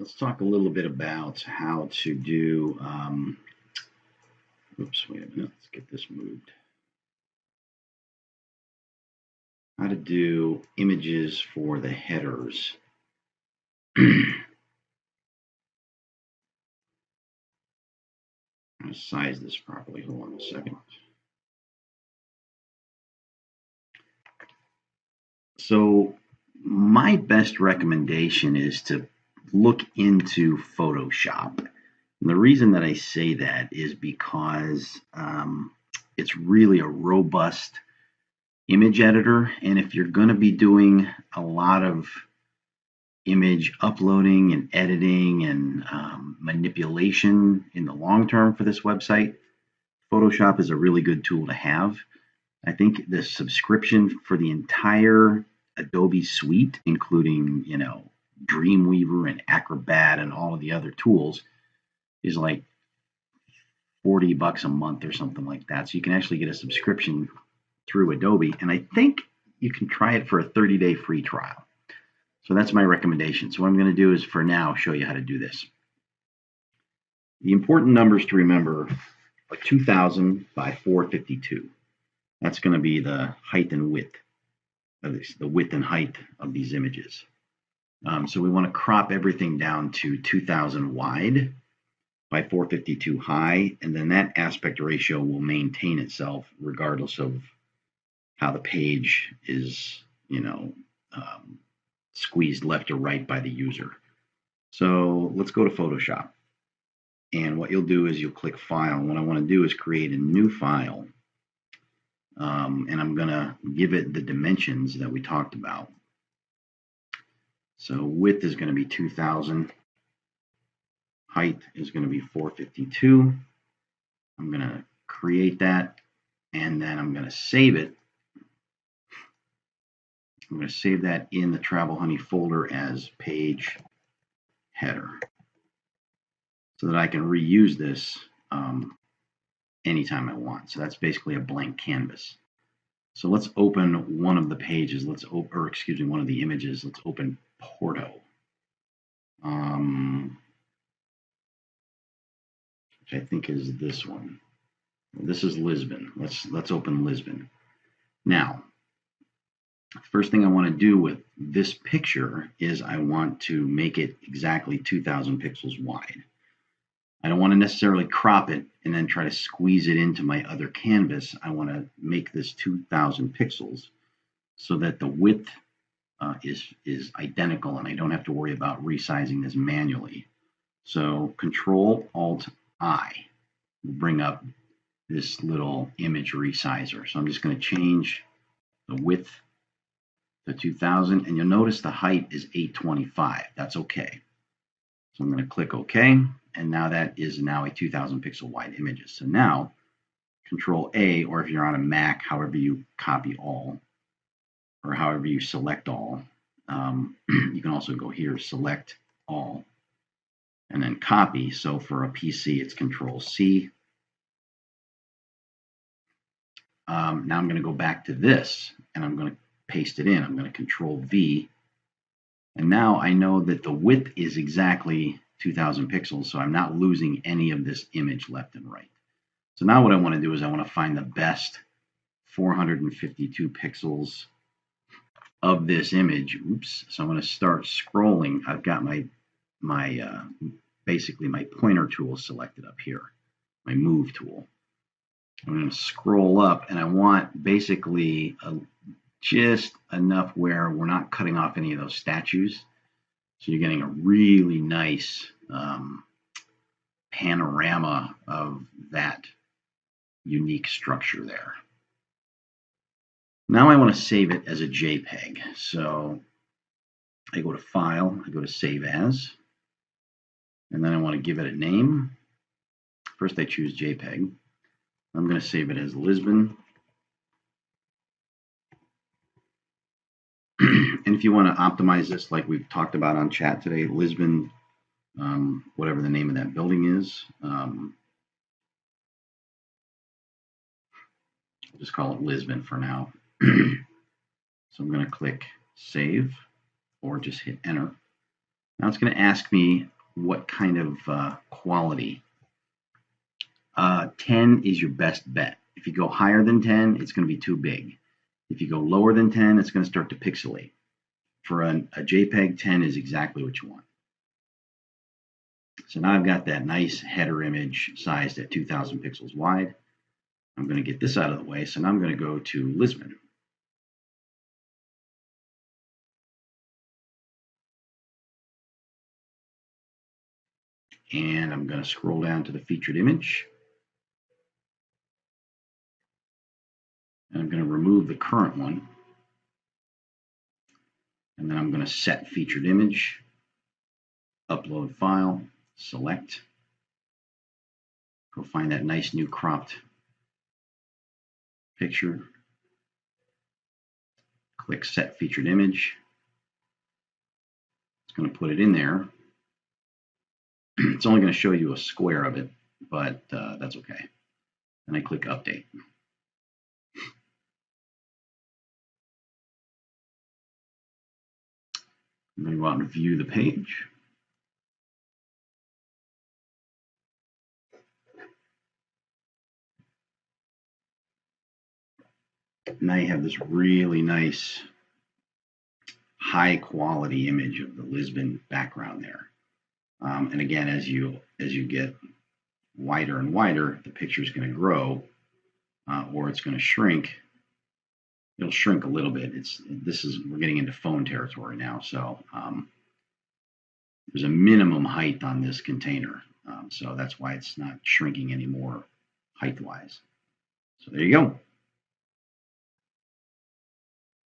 let's talk a little bit about how to do, oops, wait a minute, let's get this moved. How to do images for the headers. I'm going to size this properly. Hold on a second. So my best recommendation is to look into Photoshop. And the reason that I say that is because it's really a robust image editor. And if you're going to be doing a lot of image uploading and editing and manipulation in the long term for this website, Photoshop is a really good tool to have. I think the subscription for the entire Adobe suite, including, Dreamweaver and Acrobat and all of the other tools, is like $40 a month or something like that. So you can actually get a subscription through Adobe, and I think you can try it for a 30-day free trial. So that's my recommendation. So what I'm going to do is, for now, show you how to do this. The important numbers to remember are 2000 by 452. That's going to be the height and width, the width and height of these images. So we want to crop everything down to 2000 wide by 452 high, and then that aspect ratio will maintain itself regardless of how the page is, squeezed left or right by the user. So let's go to Photoshop. And what you'll do is you'll click File. And what I want to do is create a new file. And I'm going to give it the dimensions that we talked about. So width is going to be 2000. Height is going to be 452. I'm going to create that, and then I'm going to save it. I'm going to save that in the Travel Honey folder as page header so that I can reuse this anytime I want. So that's basically a blank canvas. So let's open one of the pages. One of the images. Let's open Porto, which I think is this one. This is Lisbon. Let's open Lisbon. Now, first thing I want to do with this picture is I want to make it exactly 2000 pixels wide. I don't want to necessarily crop it and then try to squeeze it into my other canvas. I want to make this 2000 pixels so that the width is identical and I don't have to worry about resizing this manually. So Control-Alt-I will bring up this little image resizer. So I'm just going to change the width to 2000, and you'll notice the height is 825. That's okay. So I'm going to click OK, and now that is now a 2000 pixel wide image. So now Control-A, or if you're on a Mac, however you copy all, or however you select all, you can also go here, select all, and then copy. So for a PC, it's Control-C. Now I'm going to go back to this, and I'm going to paste it in. I'm going to Control-V, and now I know that the width is exactly 2000 pixels, so I'm not losing any of this image left and right. So now what I want to do is I want to find the best 452 pixels of this image. Oops. So I'm going to start scrolling. I've got my basically my pointer tool selected up here, my move tool. I'm going to scroll up, and I want basically just enough where we're not cutting off any of those statues. So you're getting a really nice panorama of that unique structure there. Now I want to save it as a JPEG. So I go to File, I go to Save As, and then I want to give it a name. First I choose JPEG. I'm going to save it as Lisbon. And if you want to optimize this like we've talked about on chat today, Lisbon, whatever the name of that building is, I'll just call it Lisbon for now. So I'm going to click Save, or just hit Enter. Now it's going to ask me what kind of quality. 10 is your best bet. If you go higher than 10, it's going to be too big. If you go lower than 10, it's going to start to pixelate. For a JPEG, 10 is exactly what you want. So now I've got that nice header image sized at 2000 pixels wide. I'm going to get this out of the way, so now I'm going to go to Lisbon. And I'm going to scroll down to the featured image. And I'm going to remove the current one. And then I'm going to set featured image, upload file, select. Go find that nice new cropped picture. Click set featured image. It's going to put it in there. It's only going to show you a square of it, but that's okay. And I click update. I'm going to go out and view the page. Now you have this really nice high quality image of the Lisbon background there. And again, as you get wider and wider, the picture is going to grow, or it's going to shrink. It'll shrink a little bit. We're getting into phone territory now, so there's a minimum height on this container, so that's why it's not shrinking anymore height-wise. So there you go.